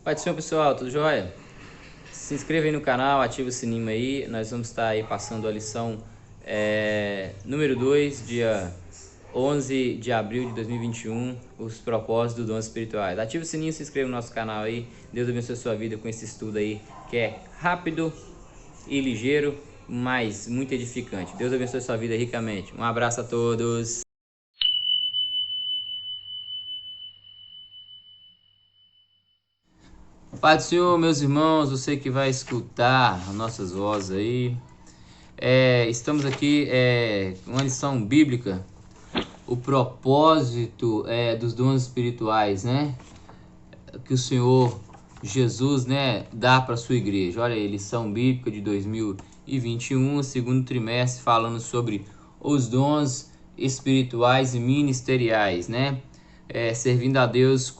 Pai do Senhor, pessoal, tudo jóia? Se inscreva aí no canal, ativa o sininho aí. Nós vamos estar aí passando a lição número 2, dia 11 de abril de 2021, os propósitos dos dons espirituais. Ativa o sininho, se inscreva no nosso canal aí. Deus abençoe a sua vida com esse estudo aí, que é rápido e ligeiro, mas muito edificante. Deus abençoe a sua vida ricamente. Um abraço a todos. Pai do Senhor, meus irmãos, você que vai escutar as nossas vozes aí. Estamos aqui com uma lição bíblica, o propósito dos dons espirituais, né? Que o Senhor Jesus, né, dá para a sua igreja. Olha aí, lição bíblica de 2021, segundo trimestre, falando sobre os dons espirituais e ministeriais, né? Servindo a Deus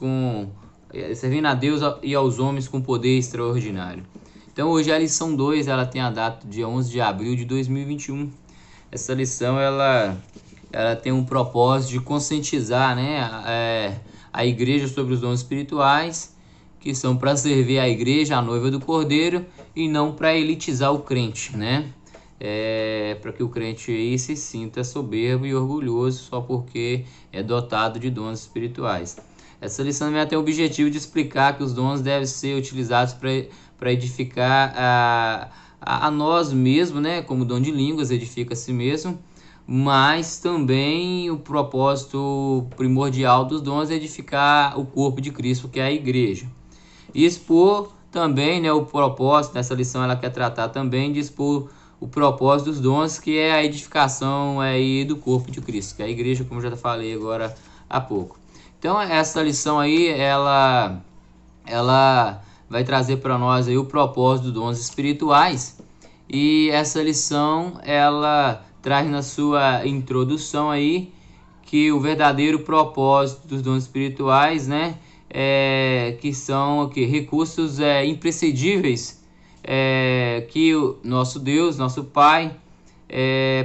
e aos homens com poder extraordinário. Então hoje a lição 2, ela tem a data dia 11 de abril de 2021. Essa lição ela tem um propósito de conscientizar, né, a igreja sobre os dons espirituais, que são para servir a igreja, a noiva do Cordeiro, e não para elitizar o crente, né? Para que o crente aí se sinta soberbo e orgulhoso só porque é dotado de dons espirituais. Essa lição também tem o objetivo de explicar que os dons devem ser utilizados para edificar a nós mesmos, né? Como dom de línguas, edifica a si mesmo, mas também o propósito primordial dos dons é edificar o corpo de Cristo, que é a igreja. E expor também, né, o propósito, nessa lição ela quer tratar também de expor o propósito dos dons, que é a edificação aí do corpo de Cristo, que é a igreja, como eu já falei agora há pouco. Então essa lição aí, ela vai trazer para nós aí o propósito dos dons espirituais, e essa lição ela traz na sua introdução aí que o verdadeiro propósito dos dons espirituais, né, que são recursos imprescindíveis que o nosso Deus, nosso Pai,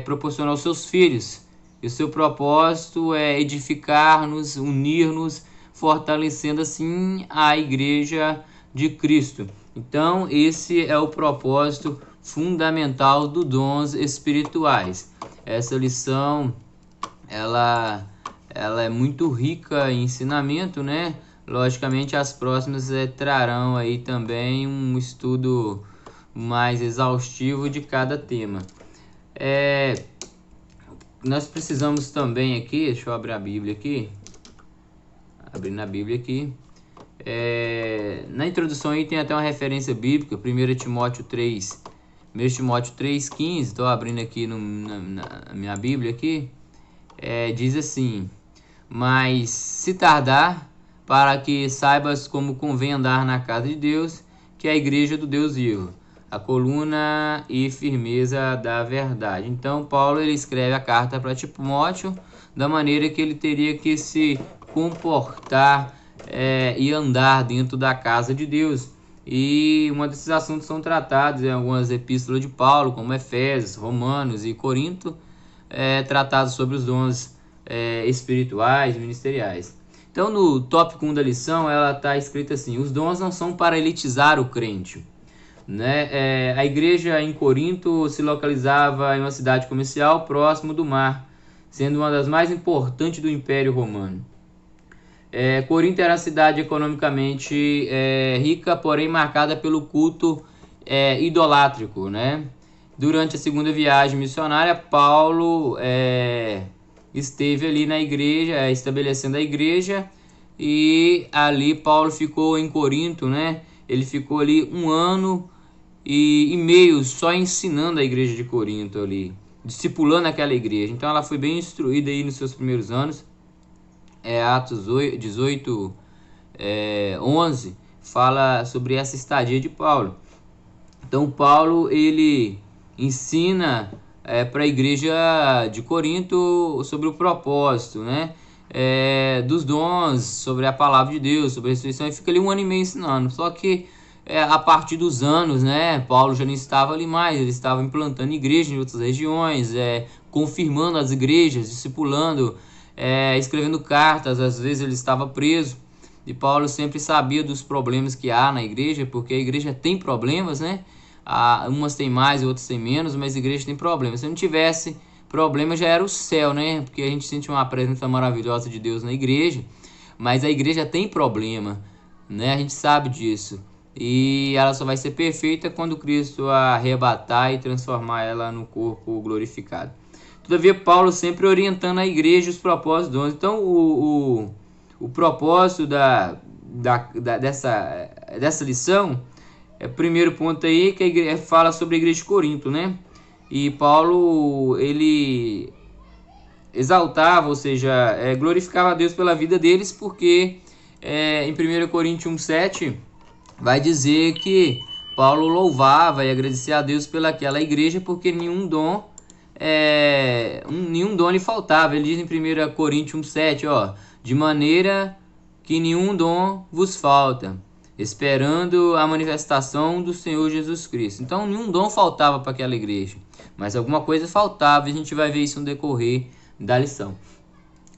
proporciona aos seus filhos. E o seu propósito é edificar-nos, unir-nos, fortalecendo assim a igreja de Cristo. Então esse é o propósito fundamental dos dons espirituais. Essa lição ela é muito rica em ensinamento, né? Logicamente as próximas trarão aí também um estudo mais exaustivo de cada tema. Nós precisamos também aqui, deixa eu abrir a Bíblia aqui, abrindo a Bíblia aqui, na introdução aí tem até uma referência bíblica, 1 Timóteo 3,15, estou abrindo aqui na minha Bíblia aqui, diz assim: mas se tardar, para que saibas como convém andar na casa de Deus, que é a igreja do Deus vivo, a coluna e firmeza da verdade. Então Paulo ele escreve a carta para Timóteo da maneira que ele teria que se comportar e andar dentro da casa de Deus. E uma desses assuntos são tratados em algumas epístolas de Paulo, como Efésios, Romanos e Corinto, tratados sobre os dons espirituais e ministeriais. Então no tópico 1 da lição ela está escrita assim: os dons não são para elitizar o crente, né? A igreja em Corinto se localizava em uma cidade comercial próximo do mar, sendo uma das mais importantes do Império Romano. Corinto era uma cidade economicamente rica, porém marcada pelo culto idolátrico, né? Durante a segunda viagem missionária, Paulo esteve ali na igreja, estabelecendo a igreja, e ali Paulo ficou em Corinto, né? Ele ficou ali 1 ano e meio só ensinando a igreja de Corinto ali, discipulando aquela igreja. Então ela foi bem instruída aí nos seus primeiros anos. Atos 18, 11 fala sobre essa estadia de Paulo. Então Paulo ele ensina para a igreja de Corinto sobre o propósito, né, dos dons, sobre a palavra de Deus, sobre a ressurreição, e fica ali 1 ano e meio ensinando. Só que a partir dos anos, né, Paulo já não estava ali mais, ele estava implantando igrejas em outras regiões, confirmando as igrejas, discipulando, escrevendo cartas. Às vezes ele estava preso, E Paulo sempre sabia dos problemas que há na igreja, porque a igreja tem problemas, né? Umas tem mais, outras tem menos, mas a igreja tem problemas. Se não tivesse problema, já era o céu, né? Porque a gente sente uma presença maravilhosa de Deus na igreja, mas a igreja tem problema, né? A gente sabe disso. E ela só vai ser perfeita quando Cristo a arrebatar e transformar ela no corpo glorificado. Todavia, Paulo sempre orientando a igreja os propósitos do 11. Então, o propósito dessa lição, o primeiro ponto aí, que a igreja fala sobre a igreja de Corinto, né? E Paulo, ele exaltava, ou seja, glorificava a Deus pela vida deles, porque em 1 Coríntios 1,7 vai dizer que Paulo louvava e agradecia a Deus pelaquela igreja, porque nenhum dom lhe faltava. Ele diz em 1 Coríntios 1,7, ó, de maneira que nenhum dom vos falta, esperando a manifestação do Senhor Jesus Cristo. Então nenhum dom faltava para aquela igreja, mas alguma coisa faltava, e a gente vai ver isso no decorrer da lição.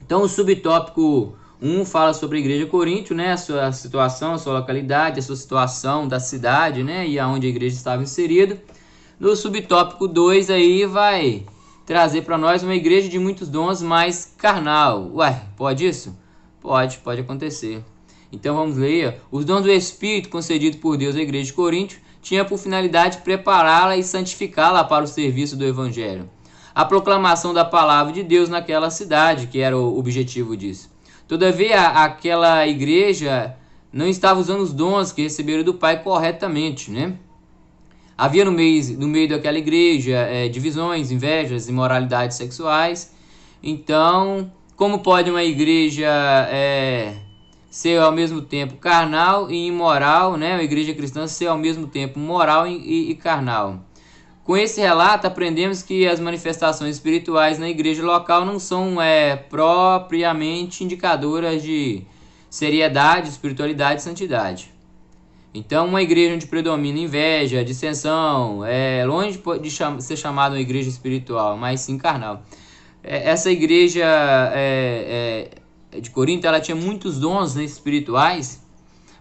Então o subtópico 1 fala sobre a igreja de Corinto, né, a sua situação, a sua localidade, a sua situação da cidade, né, e aonde a igreja estava inserida. No subtópico 2 aí vai trazer para nós uma igreja de muitos dons, mas carnal. Ué, pode isso? Pode acontecer. Então vamos ler. Os dons do Espírito concedidos por Deus à igreja de Corinto tinha por finalidade prepará-la e santificá-la para o serviço do Evangelho. A proclamação da palavra de Deus naquela cidade, que era o objetivo disso. Todavia, aquela igreja não estava usando os dons que receberam do Pai corretamente, né? Havia no meio daquela igreja divisões, invejas, imoralidades sexuais. Então, como pode uma igreja ser ao mesmo tempo carnal e imoral, né? A igreja cristã ser ao mesmo tempo moral e carnal? Com esse relato, aprendemos que as manifestações espirituais na igreja local não são propriamente indicadoras de seriedade, espiritualidade e santidade. Então, uma igreja onde predomina inveja, dissensão, longe de ser chamada uma igreja espiritual, mas sim carnal. Essa igreja de Corinto, ela tinha muitos dons, né, espirituais,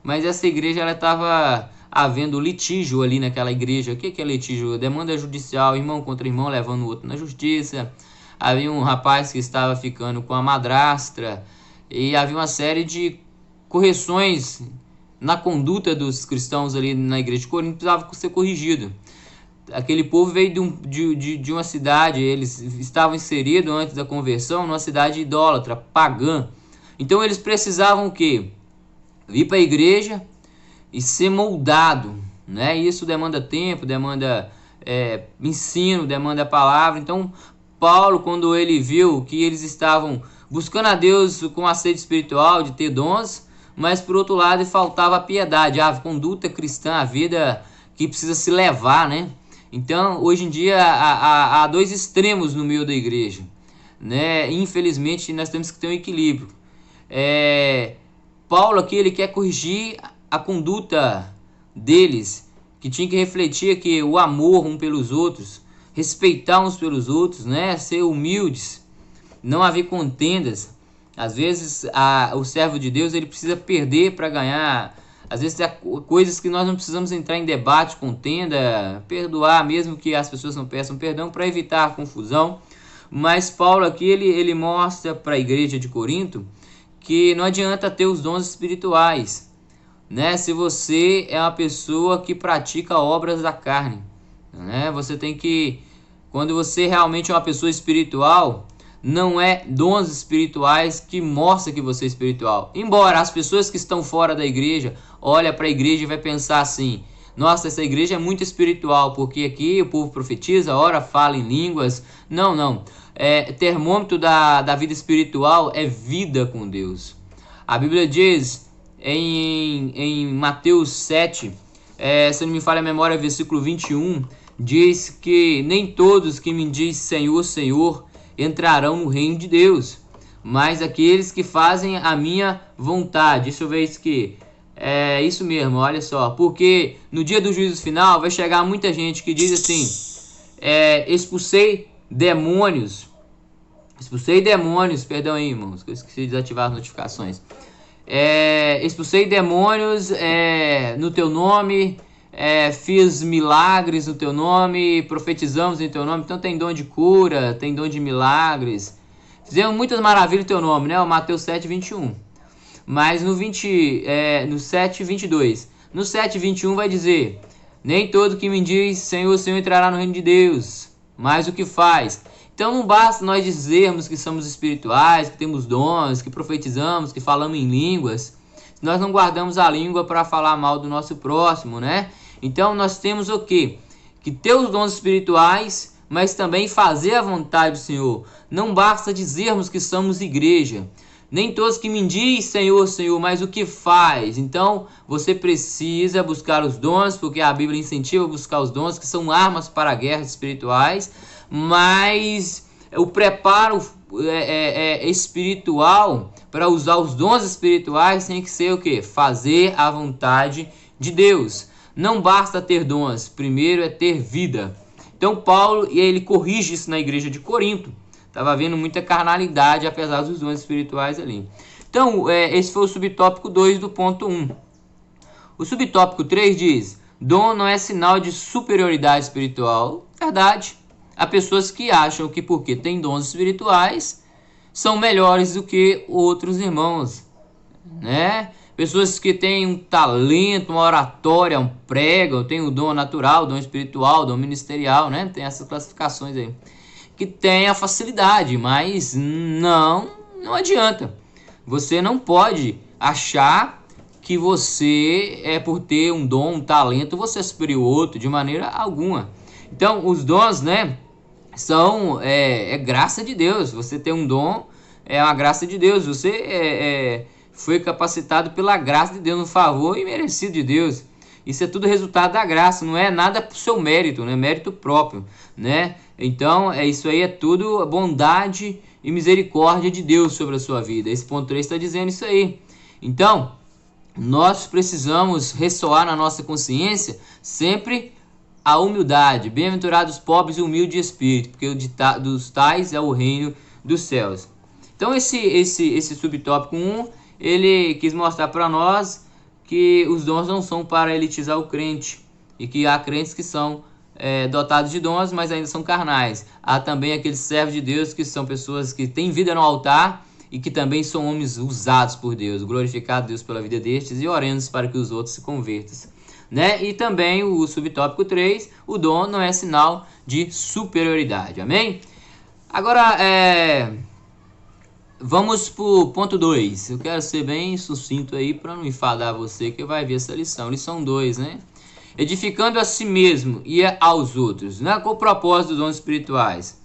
mas essa igreja ela estava havendo litígio ali naquela igreja. O que é litígio? Demanda judicial, irmão contra irmão, levando o outro na justiça. Havia um rapaz que estava ficando com a madrastra, e havia uma série de correções na conduta dos cristãos ali na igreja de Corinto, precisava ser corrigido. Aquele povo veio de uma cidade, eles estavam inseridos antes da conversão numa cidade idólatra, pagã. Então eles precisavam o quê? Vir para a igreja e ser moldado, né? Isso demanda tempo, demanda ensino, demanda palavra. Então Paulo, quando ele viu que eles estavam buscando a Deus com a sede espiritual de ter dons, mas por outro lado faltava a piedade, a conduta cristã, a vida que precisa se levar, né? Então hoje em dia há dois extremos no meio da igreja, né? Infelizmente nós temos que ter um equilíbrio. Paulo aqui ele quer corrigir a conduta deles, que tinha que refletir aqui o amor um pelos outros, respeitar uns pelos outros, né? Ser humildes, não haver contendas. Às vezes o servo de Deus ele precisa perder para ganhar. Às vezes tem coisas que nós não precisamos entrar em debate, contenda, perdoar, mesmo que as pessoas não peçam perdão, para evitar a confusão. Mas Paulo aqui ele mostra para a igreja de Corinto que não adianta ter os dons espirituais, né? Se você é uma pessoa que pratica obras da carne, né? Você tem que, quando você realmente é uma pessoa espiritual, não é dons espirituais que mostra que você é espiritual. Embora as pessoas que estão fora da igreja olhem para a igreja e vai pensar assim: nossa, essa igreja é muito espiritual, porque aqui o povo profetiza, ora fala em línguas. Não. Termômetro da vida espiritual é vida com Deus. A Bíblia diz em Mateus 7, se não me falha a memória, versículo 21, diz que nem todos que me dizem Senhor, Senhor entrarão no reino de Deus, mas aqueles que fazem a minha vontade. Deixa eu ver isso aqui. É isso mesmo, olha só. Porque no dia do juízo final vai chegar muita gente que diz assim: expulsei demônios, perdão aí, irmãos, que eu esqueci de desativar as notificações. expulsei demônios no teu nome, fiz milagres no teu nome, profetizamos em teu nome. Então tem dom de cura, tem dom de milagres. Fizemos muitas maravilhas no teu nome, né? O Mateus 7:21. Mas no 7:22. No 7:21 vai dizer: nem todo que me diz Senhor, Senhor entrará no reino de Deus, mas o que faz. Então não basta nós dizermos que somos espirituais, que temos dons, que profetizamos, que falamos em línguas, se nós não guardamos a língua para falar mal do nosso próximo, né? Então nós temos o quê? Que ter os dons espirituais, mas também fazer a vontade do Senhor. Não basta dizermos que somos igreja. Nem todos que me dizem Senhor, Senhor, mas o que faz? Então, você precisa buscar os dons, porque a Bíblia incentiva a buscar os dons, que são armas para guerras espirituais, mas o preparo espiritual para usar os dons espirituais tem que ser o quê? Fazer a vontade de Deus. Não basta ter dons, primeiro é ter vida. Então, Paulo, ele corrige isso na igreja de Corinto. Estava havendo muita carnalidade, apesar dos dons espirituais ali. Então, esse foi o subtópico 2 do ponto 1. O subtópico 3 diz: dom não é sinal de superioridade espiritual. Verdade. Há pessoas que acham que porque têm dons espirituais, são melhores do que outros irmãos, né? Pessoas que têm um talento, uma oratória, um pregam, têm o dom natural, dom espiritual, dom ministerial, né? Tem essas classificações aí. Que tem a facilidade, mas não adianta. Você não pode achar que você por ter um dom, um talento, você é superior ao outro de maneira alguma. Então, os dons, né, são graça de Deus. Você tem um dom, é uma graça de Deus. Você foi capacitado pela graça de Deus, no favor e merecido de Deus. Isso é tudo resultado da graça, não é nada por seu mérito, não é mérito próprio, né? Então, isso aí é tudo bondade e misericórdia de Deus sobre a sua vida. Esse ponto 3 está dizendo isso aí. Então, nós precisamos ressoar na nossa consciência sempre a humildade. Bem-aventurados os pobres e humildes de espírito, porque dos tais é o reino dos céus. Então, esse subtópico 1, ele quis mostrar para nós que os dons não são para elitizar o crente, e que há crentes que são dotados de dons, mas ainda são carnais. Há também aqueles servos de Deus que são pessoas que têm vida no altar e que também são homens usados por Deus. Glorificado Deus pela vida destes e oremos para que os outros se convertam, né? E também o subtópico 3, o dom não é sinal de superioridade. Amém? Agora, vamos para o ponto 2. Eu quero ser bem sucinto aí para não enfadar você que vai ver essa lição. Lição 2, né? Edificando a si mesmo e aos outros, né? Com o propósito dos dons espirituais.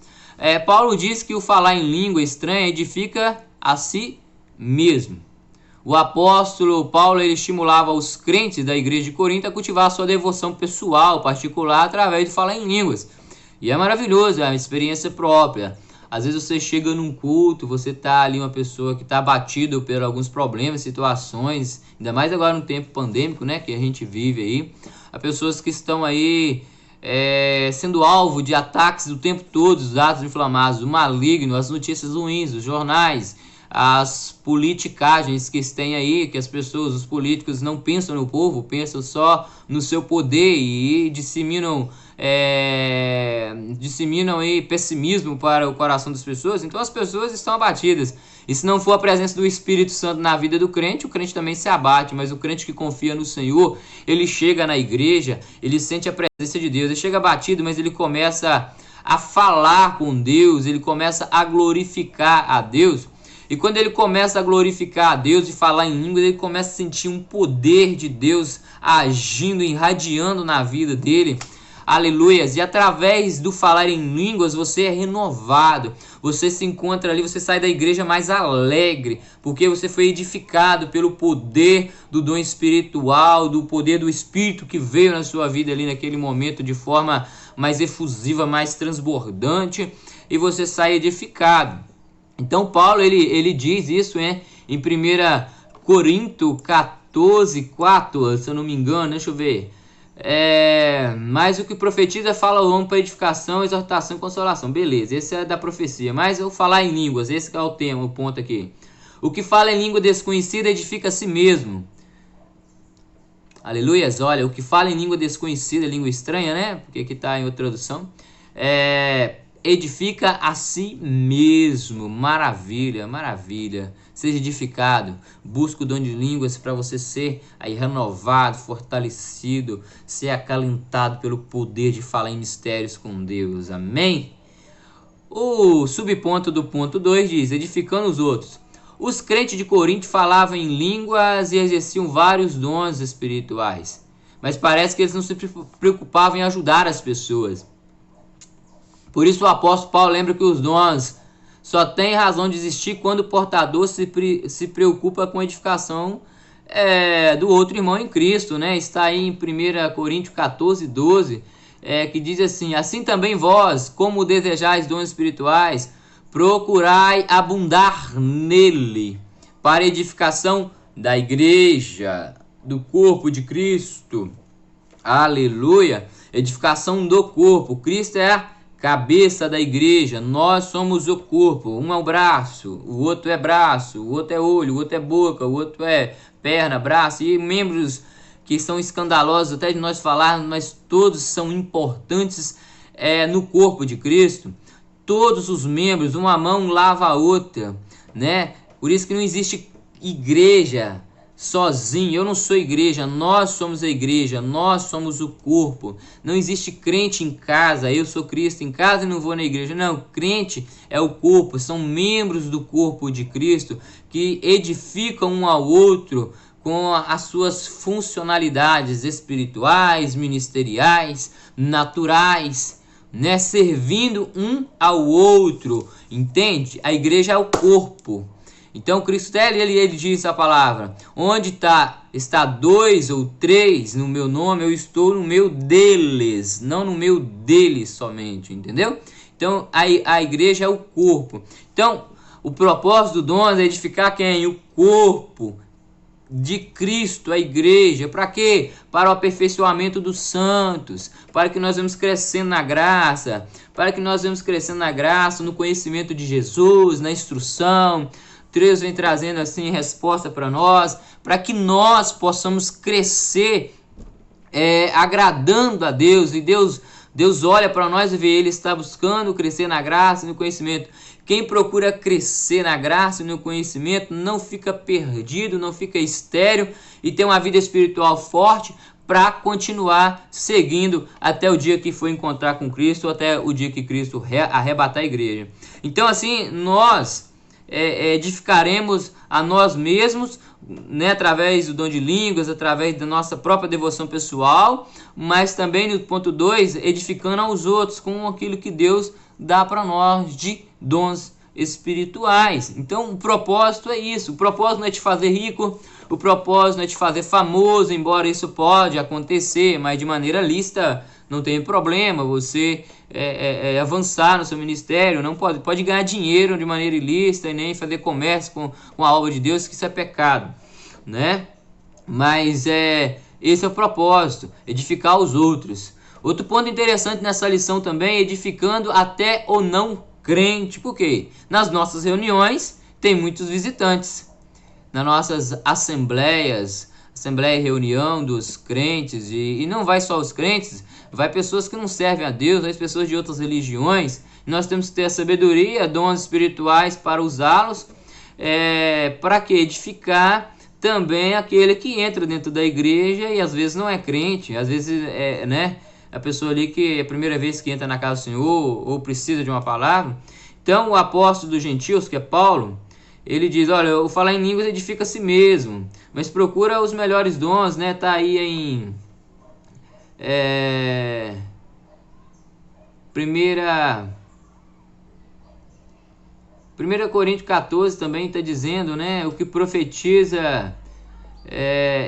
Paulo diz que o falar em língua estranha edifica a si mesmo. O apóstolo Paulo, ele estimulava os crentes da igreja de Corinto a cultivar a sua devoção pessoal, particular, através de falar em línguas. E é maravilhoso, é uma experiência própria. Às vezes você chega num culto, você tá ali uma pessoa que está abatido por alguns problemas, situações, ainda mais agora no tempo pandêmico, né, que a gente vive aí. Há pessoas que estão aí sendo alvo de ataques o tempo todo, os atos inflamados, o maligno, as notícias ruins, os jornais, as politicagens que tem aí, que as pessoas, os políticos não pensam no povo, pensam só no seu poder e disseminam aí pessimismo para o coração das pessoas. Então as pessoas estão abatidas. E se não for a presença do Espírito Santo na vida do crente, o crente também se abate. Mas o crente que confia no Senhor, ele chega na igreja, ele sente a presença de Deus, ele chega abatido, mas ele começa a falar com Deus, ele começa a glorificar a Deus. E quando ele começa a glorificar a Deus e falar em línguas, ele começa a sentir um poder de Deus agindo, irradiando na vida dele. Aleluias! E através do falar em línguas, você é renovado. Você se encontra ali, você sai da igreja mais alegre, porque você foi edificado pelo poder do dom espiritual, do poder do Espírito que veio na sua vida ali naquele momento de forma mais efusiva, mais transbordante, e você sai edificado. Então Paulo, ele diz isso em 1 Coríntios 14:4, se eu não me engano, deixa eu ver. Mas o que profetiza fala o homem para edificação, exortação e consolação. Beleza, esse é da profecia. Mas eu falar em línguas, esse é o tema, o ponto aqui. O que fala em língua desconhecida edifica a si mesmo. Aleluias, olha, o que fala em língua desconhecida, língua estranha, né? Porque aqui está em outra tradução. Edifica a si mesmo. Maravilha, maravilha. Seja edificado. Busca o dom de línguas para você ser aí renovado, fortalecido, ser acalentado pelo poder de falar em mistérios com Deus. Amém? O subponto do ponto 2 diz, edificando os outros. Os crentes de Corinto falavam em línguas e exerciam vários dons espirituais. Mas parece que eles não se preocupavam em ajudar as pessoas. Por isso o apóstolo Paulo lembra que os dons só têm razão de existir quando o portador se preocupa com a edificação do outro irmão em Cristo, né? Está aí em 1 Coríntios 14, 12, que diz assim, assim também vós, como desejais dons espirituais, procurai abundar nele, para edificação da igreja, do corpo de Cristo. Aleluia! Edificação do corpo. Cristo é a cabeça da igreja. Nós somos o corpo. Um é o braço, o outro é braço, o outro é olho, o outro é boca, o outro é perna, braço. E membros que são escandalosos até de nós falarmos, mas todos são importantes no corpo de Cristo. Todos os membros, uma mão lava a outra, né? Por isso que não existe igreja sozinho. Eu não sou igreja, nós somos a igreja, nós somos o corpo. Não existe crente em casa, eu sou Cristo em casa e não vou na igreja. Não, crente é o corpo, são membros do corpo de Cristo que edificam um ao outro com as suas funcionalidades espirituais, ministeriais, naturais, né, servindo um ao outro, entende? A igreja é o corpo. Então Cristo ele diz a palavra, onde está 2 ou 3 no meu nome, eu estou no meio deles, não no meio deles somente, entendeu? Então a igreja é o corpo. Então o propósito do dom é edificar quem? O corpo de Cristo, a igreja. Para quê? Para o aperfeiçoamento dos santos, para que nós vamos crescendo na graça, no conhecimento de Jesus, na instrução. Deus vem trazendo assim resposta para nós, para que nós possamos crescer agradando a Deus. E Deus olha para nós e vê, Ele está buscando crescer na graça e no conhecimento. Quem procura crescer na graça e no conhecimento não fica perdido, não fica estéril e tem uma vida espiritual forte para continuar seguindo até o dia que for encontrar com Cristo, até o dia que Cristo arrebatar a igreja. Então assim, nós edificaremos a nós mesmos, né, através do dom de línguas, através da nossa própria devoção pessoal, mas também no ponto 2, edificando aos outros com aquilo que Deus dá para nós de dons espirituais. Então o propósito é isso. O propósito não é te fazer rico, o propósito não é te fazer famoso, embora isso pode acontecer, mas de maneira lícita não tem problema você avançar no seu ministério. Não pode ganhar dinheiro de maneira ilícita e nem fazer comércio com a obra de Deus, que isso é pecado, né? Mas esse é o propósito, edificar os outros. Outro ponto interessante nessa lição também é edificando até o não crente. Por quê? Nas nossas reuniões tem muitos visitantes. Nas nossas assembleias, assembleia e reunião dos crentes, e não vai só os crentes, vai pessoas que não servem a Deus, vai pessoas de outras religiões. Nós temos que ter a sabedoria, dons espirituais para usá-los, para que edificar também aquele que entra dentro da igreja e às vezes não é crente, às vezes né, a pessoa ali que é a primeira vez que entra na casa do Senhor ou precisa de uma palavra. Então o apóstolo dos gentios, que é Paulo, ele diz, olha, o falar em línguas edifica a si mesmo, mas procura os melhores dons, né? Tá aí em 1 Coríntios 14 também está dizendo, né? O que profetiza,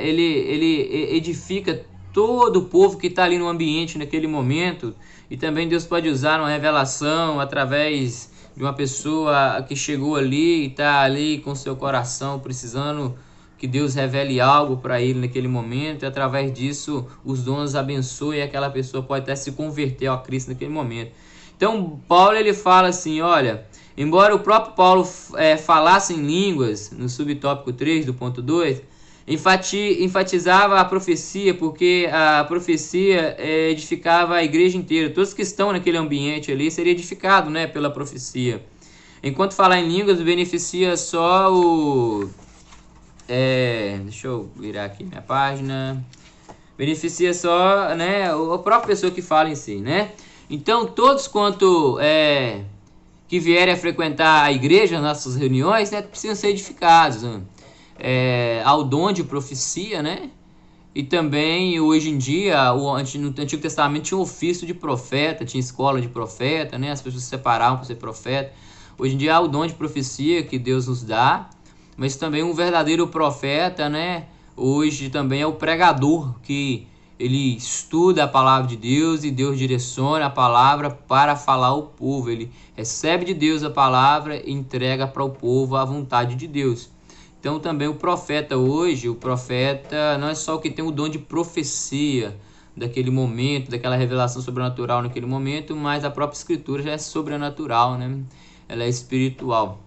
ele edifica todo o povo que está ali no ambiente naquele momento. E também Deus pode usar uma revelação através de uma pessoa que chegou ali e está ali com seu coração precisando que Deus revele algo para ele naquele momento, e através disso os dons abençoem e aquela pessoa pode até se converter a Cristo naquele momento. Então Paulo ele fala assim, olha, Embora o próprio Paulo falasse em línguas, no subtópico 3 do ponto 2, enfatizava a profecia, porque a profecia edificava a igreja inteira. Todos que estão naquele ambiente ali seriam edificados, né, pela profecia. Enquanto falar em línguas beneficia só o... deixa eu virar aqui minha página. Beneficia só, né, a própria pessoa que fala em si, né? Então, todos quanto que vierem a frequentar a igreja, nossas reuniões, né, precisam ser edificados, né? Ao dom de profecia, né? E também, hoje em dia, no Antigo Testamento tinha um ofício de profeta, tinha escola de profeta, né? As pessoas se separavam para ser profeta. Hoje em dia há o dom de profecia que Deus nos dá, mas também um verdadeiro profeta, né? Hoje também é o pregador, que ele estuda a palavra de Deus e Deus direciona a palavra para falar ao povo. Ele recebe de Deus a palavra e entrega para o povo a vontade de Deus. Então também o profeta hoje, o profeta não é só o que tem o dom de profecia daquele momento, daquela revelação sobrenatural naquele momento, mas a própria escritura já é sobrenatural, né? Ela é espiritual.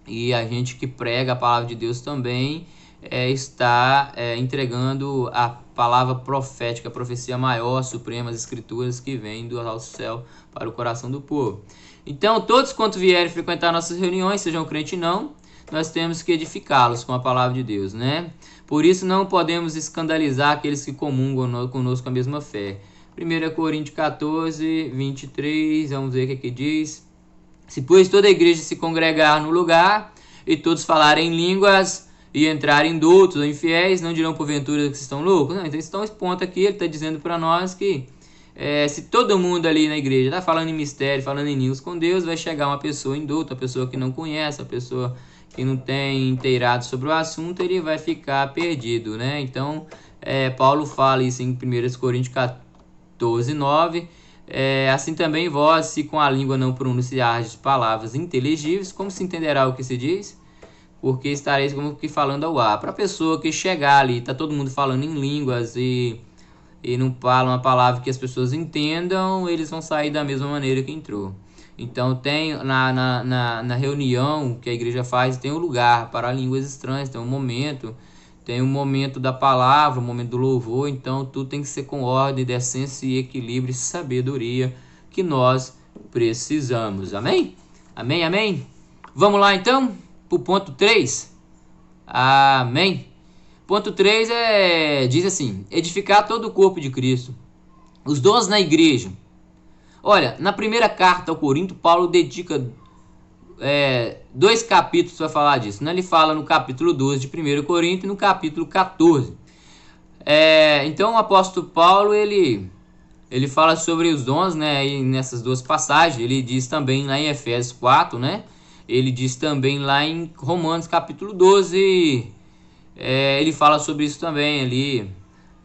E a gente que prega a palavra de Deus também está entregando a palavra profética, a profecia maior, suprema, as escrituras que vêm do alto céu para o coração do povo. Então todos quanto vierem frequentar nossas reuniões, sejam crentes ou não, nós temos que edificá-los com a palavra de Deus, né? Por isso não podemos escandalizar aqueles que comungam conosco a mesma fé. 1 Coríntios 14, 23, vamos ver o que aqui diz. Se, pois, toda a igreja se congregar no lugar, e todos falarem em línguas, e entrarem doutos ou infiéis, não dirão porventura que estão loucos? Não, então esse ponto aqui, ele está dizendo para nós que se todo mundo ali na igreja está falando em mistério, falando em línguas com Deus, vai chegar uma pessoa indouta, uma pessoa que não conhece, a pessoa que não tem inteirado sobre o assunto, ele vai ficar perdido, né? Então, Paulo fala isso em 1 Coríntios 14, 9. Assim também vós, se com a língua não pronunciardes palavras inteligíveis, como se entenderá o que se diz? Porque estareis como que falando ao ar. Para a pessoa que chegar ali, tá todo mundo falando em línguas e não fala uma palavra que as pessoas entendam, eles vão sair da mesma maneira que entrou. Então tem na reunião que a igreja faz, tem um lugar para línguas estranhas, tem um momento da palavra, um momento do louvor. Então tudo tem que ser com ordem, decência e equilíbrio e sabedoria que nós precisamos. Amém? Amém, amém? Vamos lá então para o ponto 3. Amém? Ponto 3 diz assim: edificar todo o corpo de Cristo. Os dons na igreja. Olha, na primeira carta ao Corinto, Paulo dedica 2 capítulos para falar disso. Ele fala no capítulo 12 de 1 Corinto e no capítulo 14. Então o apóstolo Paulo, ele fala sobre os dons, né, e nessas duas passagens. Ele diz também lá em Efésios 4, né? Ele diz também lá em Romanos capítulo 12, ele fala sobre isso também ali,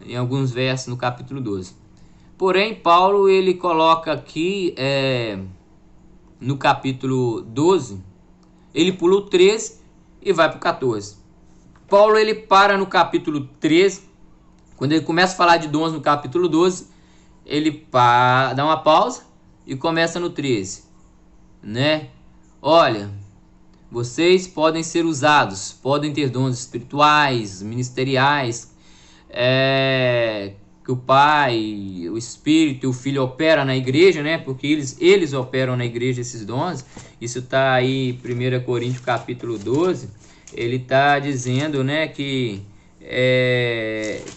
em alguns versos no capítulo 12. Porém, Paulo, ele coloca aqui, no capítulo 12, ele pula o 13 e vai para o 14. Paulo, ele para no capítulo 13, quando ele começa a falar de dons no capítulo 12, ele dá uma pausa e começa no 13, né? Olha, vocês podem ser usados, podem ter dons espirituais, ministeriais, que o Pai, o Espírito e o Filho operam na igreja, né? Porque eles operam na igreja esses dons. Isso está aí em 1 Coríntios capítulo 12. Ele está dizendo, né, que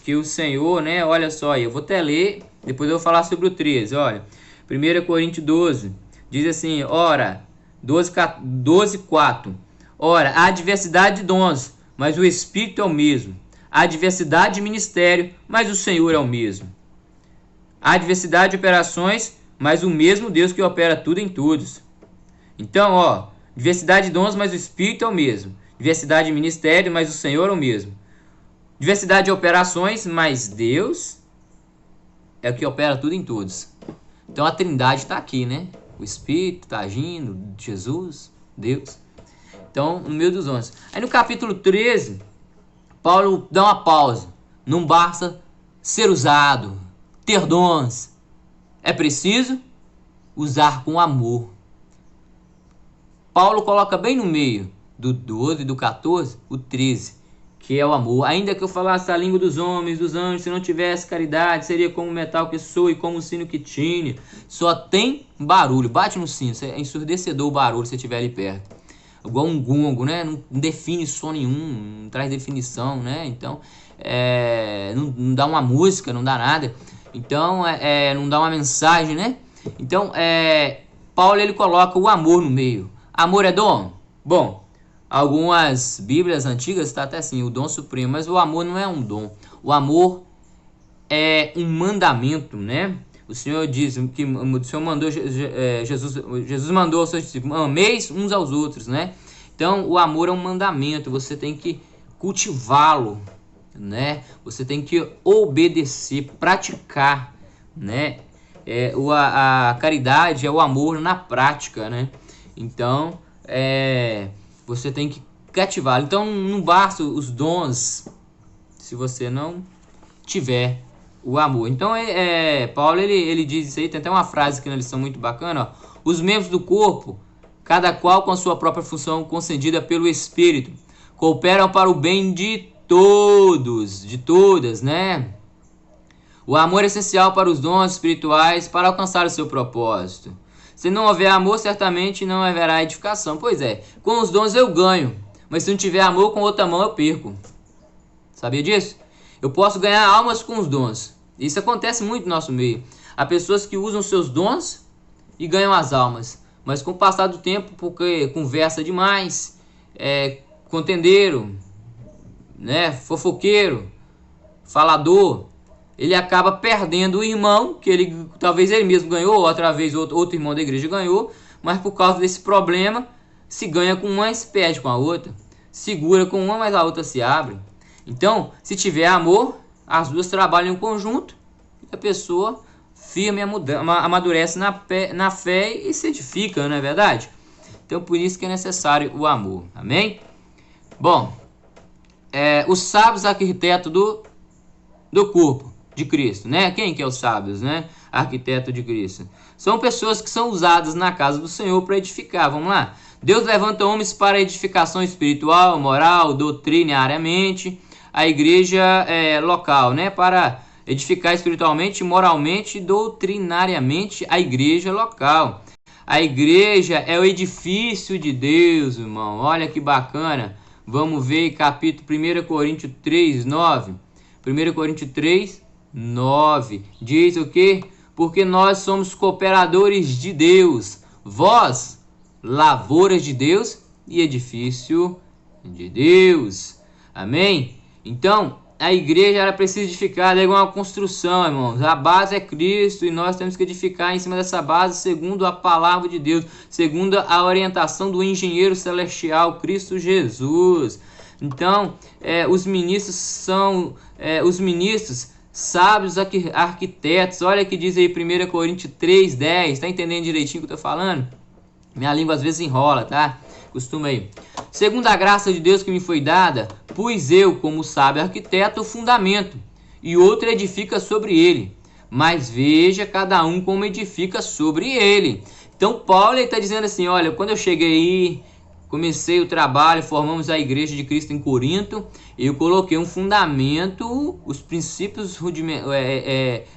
o Senhor, né? Olha só, eu vou até ler, depois eu vou falar sobre o 13. Olha, 1 Coríntios 12 diz assim: ora, 12:4. Ora, há diversidade de dons, mas o Espírito é o mesmo. Há diversidade de ministério, mas o Senhor é o mesmo. Há diversidade de operações, mas o mesmo Deus que opera tudo em todos. Então, diversidade de dons, mas o Espírito é o mesmo. Diversidade de ministério, mas o Senhor é o mesmo. Diversidade de operações, mas Deus é o que opera tudo em todos. Então a Trindade está aqui, né? O Espírito está agindo, Jesus, Deus. Então, no meio dos 11. Aí no capítulo 13, Paulo dá uma pausa. Não basta ser usado, ter dons. É preciso usar com amor. Paulo coloca bem no meio do 12 e do 14, o 13, que é o amor. Ainda que eu falasse a língua dos homens, dos anjos, se não tivesse caridade, seria como o metal que soa e como o sino que tine. Só tem barulho, bate no sino, é ensurdecedor o barulho se você estiver ali perto. Igual um gongo, né? Não define som nenhum, não traz definição, né? Então, não dá uma música, não dá nada. Então, não dá uma mensagem, né? Então, Paulo, ele coloca o amor no meio. Amor é dom? Bom, algumas bíblias antigas está até assim, o dom supremo. Mas o amor não é um dom. O amor é um mandamento, né? O Senhor diz que o Senhor mandou, Jesus mandou aos seus discípulos, ameis uns aos outros, né? Então, o amor é um mandamento, você tem que cultivá-lo, né? Você tem que obedecer, praticar, né? A caridade é o amor na prática, né? Então, você tem que cativá-lo. Então, não basta os dons se você não tiver o amor. Então, Paulo, ele diz isso aí, tem até uma frase aqui na lição muito bacana, ó. Os membros do corpo, cada qual com a sua própria função concedida pelo Espírito, cooperam para o bem de todos, de todas, né? O amor é essencial para os dons espirituais para alcançar o seu propósito. Se não houver amor, certamente não haverá edificação. Pois é, com os dons eu ganho, mas se não tiver amor, com outra mão eu perco. Sabia disso? Eu posso ganhar almas com os dons. Isso acontece muito no nosso meio. Há pessoas que usam seus dons e ganham as almas. Mas com o passar do tempo, porque conversa demais, contendeiro, né, fofoqueiro, falador, ele acaba perdendo o irmão, que talvez ele mesmo ganhou, ou outra vez outro irmão da igreja ganhou, mas por causa desse problema, se ganha com uma e se perde com a outra. Segura com uma, mas a outra se abre. Então, se tiver amor, as duas trabalham em conjunto, e a pessoa firme amadurece na fé e se edifica, não é verdade? Então, por isso que é necessário o amor. Amém? Bom, os sábios arquitetos do corpo de Cristo, né? Quem que é os sábios, né? Arquiteto de Cristo. São pessoas que são usadas na casa do Senhor para edificar. Vamos lá. Deus levanta homens para edificação espiritual, moral, doutrinariamente. A igreja local, né? Para edificar espiritualmente, moralmente e doutrinariamente a igreja local. A igreja é o edifício de Deus, irmão. Olha que bacana. Vamos ver capítulo 1 Coríntios 3, 9. 1 Coríntios 3, 9. Diz o quê? Porque nós somos cooperadores de Deus. Vós, lavouras de Deus e edifício de Deus. Amém? Então, a igreja ela precisa edificar, é igual uma construção, irmãos. A base é Cristo e nós temos que edificar em cima dessa base segundo a palavra de Deus, segundo a orientação do engenheiro celestial, Cristo Jesus. Então, os ministros são os ministros sábios arquitetos. Olha que diz aí 1 Coríntios 3, 10. Está entendendo direitinho o que eu estou falando? Minha língua às vezes enrola, tá? Costuma aí. Segundo a graça de Deus que me foi dada, pus eu, como sábio arquiteto, o fundamento, e outro edifica sobre ele. Mas veja cada um como edifica sobre ele. Então Paulo está dizendo assim, olha, quando eu cheguei aí, comecei o trabalho, formamos a igreja de Cristo em Corinto, eu coloquei um fundamento, os princípios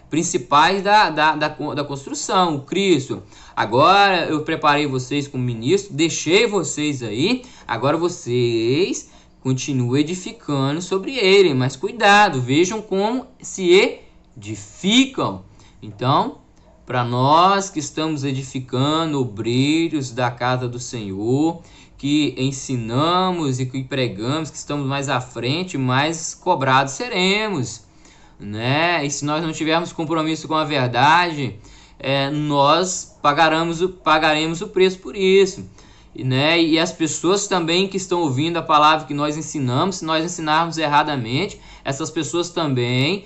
principais da construção, o Cristo. Agora eu preparei vocês como ministro, deixei vocês aí, agora vocês continuam edificando sobre ele, mas cuidado, vejam como se edificam. Então, para nós que estamos edificando obreiros da casa do Senhor, que ensinamos e que pregamos, que estamos mais à frente, mais cobrados seremos, né? E se nós não tivermos compromisso com a verdade, nós pagaremos o preço por isso, né? E as pessoas também que estão ouvindo a palavra que nós ensinamos, se nós ensinarmos erradamente, essas pessoas também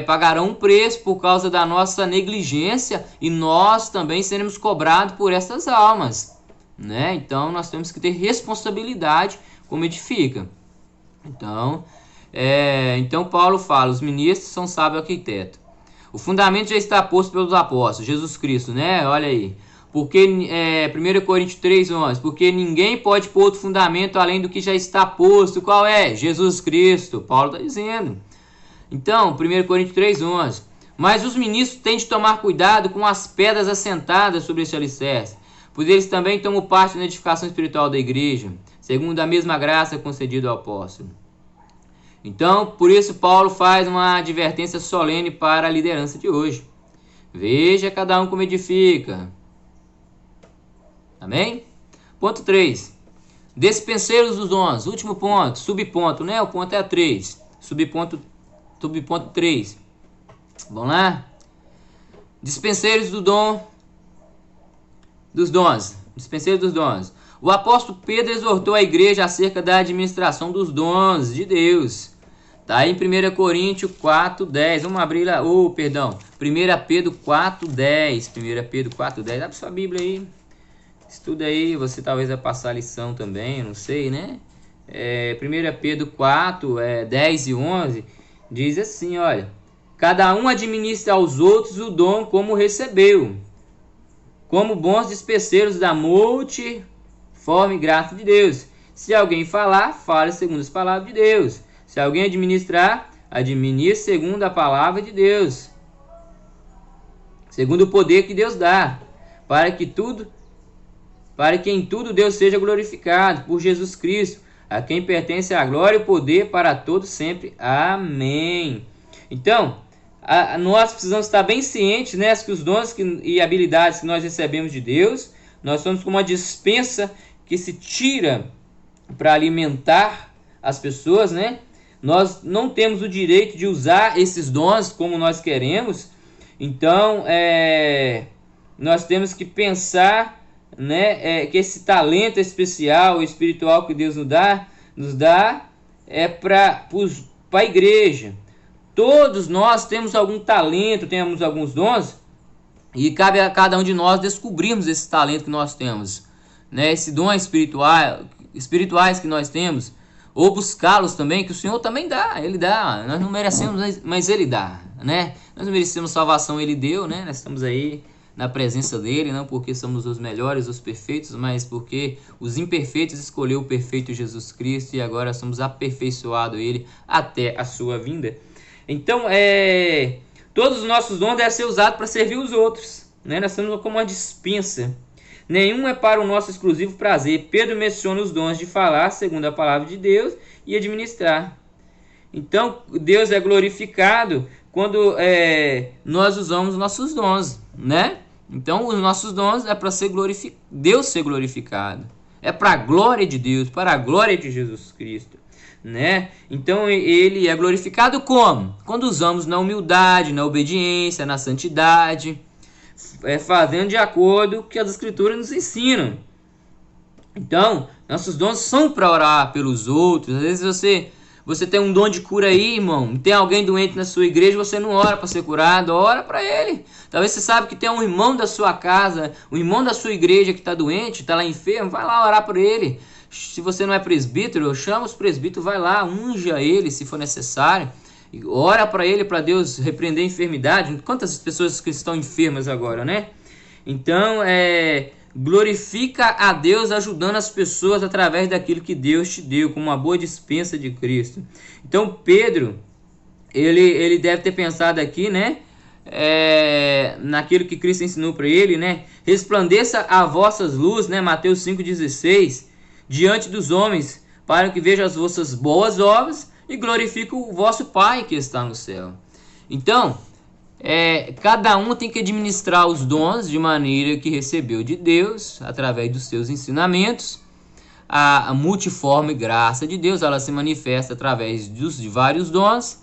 pagarão um preço por causa da nossa negligência e nós também seremos cobrados por essas almas, né? Então nós temos que ter responsabilidade como edifica. Então Paulo fala, os ministros são sábios arquitetos. O fundamento já está posto pelos apóstolos, Jesus Cristo, né? Olha aí. Porque 1 Coríntios 3:11, porque ninguém pode pôr outro fundamento além do que já está posto. Qual é? Jesus Cristo. Paulo está dizendo. Então, 1 Coríntios 3:11. Mas os ministros têm de tomar cuidado com as pedras assentadas sobre esse alicerce, pois eles também tomam parte na edificação espiritual da igreja, segundo a mesma graça concedida ao apóstolo. Então, por isso Paulo faz uma advertência solene para a liderança de hoje. Veja cada um como edifica. Amém? Ponto 3. Dispenseiros dos dons. Último ponto, subponto, né? O ponto é 3. Subponto 3. Vamos lá? Dispenseiros dos dons. Dispenseiros dos dons. O apóstolo Pedro exortou a igreja acerca da administração dos dons de Deus. Está aí em 1 Coríntios 4:10. Vamos abrir lá. 1 Pedro 4:10. 1 Pedro 4:10. Abre sua Bíblia aí. Estuda aí. Você talvez vai passar a lição também. Não sei, né? 1 Pedro 4:10 e 11. Diz assim, olha. Cada um administra aos outros o dom como recebeu, como bons dispenseiros da multiforme graça de Deus. Se alguém falar, fale segundo as palavras de Deus. Se alguém administrar, administre segundo a palavra de Deus, segundo o poder que Deus dá, para que em tudo Deus seja glorificado por Jesus Cristo, a quem pertence a glória e o poder para todos sempre. Amém. Então, nós precisamos estar bem cientes, né, que os dons e habilidades que nós recebemos de Deus, nós somos como uma despensa que se tira para alimentar as pessoas, né? Nós não temos o direito de usar esses dons como nós queremos. Então, nós temos que pensar, né, que esse talento especial, espiritual que Deus nos dá para a igreja. Todos nós temos algum talento, temos alguns dons, e cabe a cada um de nós descobrirmos esse talento que nós temos, né? Esse dom espirituais que nós temos, ou buscá-los também, que o Senhor também dá, Ele dá. Nós não merecemos, mas Ele dá, né? Nós não merecemos salvação, Ele deu, né? Nós estamos aí na presença dEle, não porque somos os melhores, os perfeitos, mas porque os imperfeitos escolheu o perfeito Jesus Cristo e agora somos aperfeiçoados Ele até a sua vinda. Então, todos os nossos dons devem ser usados para servir os outros, né? Nós estamos como uma dispensa. Nenhum é para o nosso exclusivo prazer. Pedro menciona os dons de falar, segundo a palavra de Deus, e administrar. Então, Deus é glorificado quando nós usamos nossos dons, né? Então, os nossos dons é para Deus ser glorificado. É para a glória de Deus, para a glória de Jesus Cristo, né? Então ele é glorificado como? Quando usamos na humildade, na obediência, na santidade, fazendo de acordo com o que as escrituras nos ensinam. Então, nossos dons são para orar pelos outros. Às vezes você tem um dom de cura aí, irmão, tem alguém doente na sua igreja, você não ora para ser curado, ora para ele. Talvez você sabe que tem um irmão da sua casa, um irmão da sua igreja que está doente, está lá enfermo, vai lá orar por ele. Se você não é presbítero, chama os presbíteros, vai lá, unja ele se for necessário. Ora para ele, para Deus repreender a enfermidade. Quantas pessoas que estão enfermas agora, né? Então, glorifica a Deus ajudando as pessoas através daquilo que Deus te deu, como uma boa dispensa de Cristo. Então, Pedro, ele deve ter pensado aqui, né? Naquilo que Cristo ensinou para ele, né? Resplandeça a vossas luzes, né? Mateus 5,16. Diante dos homens, para que vejam as vossas boas obras e glorifique o vosso Pai que está no céu. Então, cada um tem que administrar os dons de maneira que recebeu de Deus, através dos seus ensinamentos. A multiforme graça de Deus, ela se manifesta através de vários dons,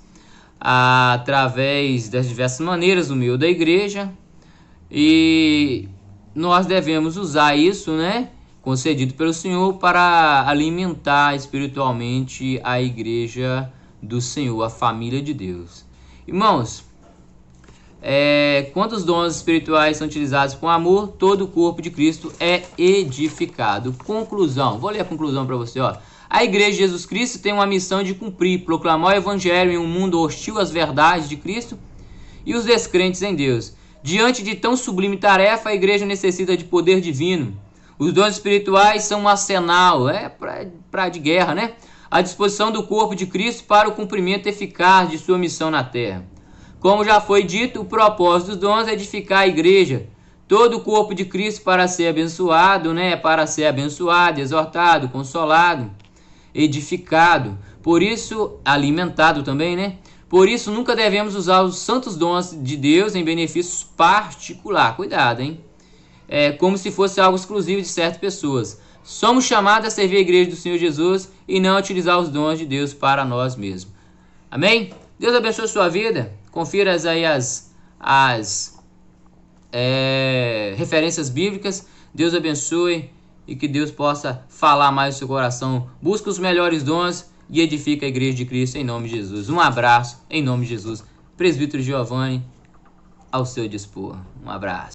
através das diversas maneiras no meio da igreja, e nós devemos usar isso, né, concedido pelo Senhor, para alimentar espiritualmente a igreja do Senhor, a família de Deus. Irmãos, quando os dons espirituais são utilizados com amor, todo o corpo de Cristo é edificado. Conclusão, vou ler a conclusão para você, ó. A igreja de Jesus Cristo tem uma missão de cumprir, proclamar o evangelho em um mundo hostil às verdades de Cristo e os descrentes em Deus. Diante de tão sublime tarefa, a igreja necessita de poder divino. Os dons espirituais são um arsenal, para de guerra, né? À disposição do corpo de Cristo para o cumprimento eficaz de sua missão na terra. Como já foi dito, o propósito dos dons é edificar a igreja, todo o corpo de Cristo para ser abençoado, né? Para ser abençoado, exortado, consolado, edificado. Por isso, alimentado também, né? Por isso, nunca devemos usar os santos dons de Deus em benefícios particular. Cuidado, hein? Como se fosse algo exclusivo de certas pessoas. Somos chamados a servir a igreja do Senhor Jesus e não a utilizar os dons de Deus para nós mesmos. Amém? Deus abençoe a sua vida. Confira aí as referências bíblicas. Deus abençoe e que Deus possa falar mais no seu coração. Busca os melhores dons e edifica a igreja de Cristo em nome de Jesus. Um abraço em nome de Jesus. Presbítero Giovanni, ao seu dispor. Um abraço.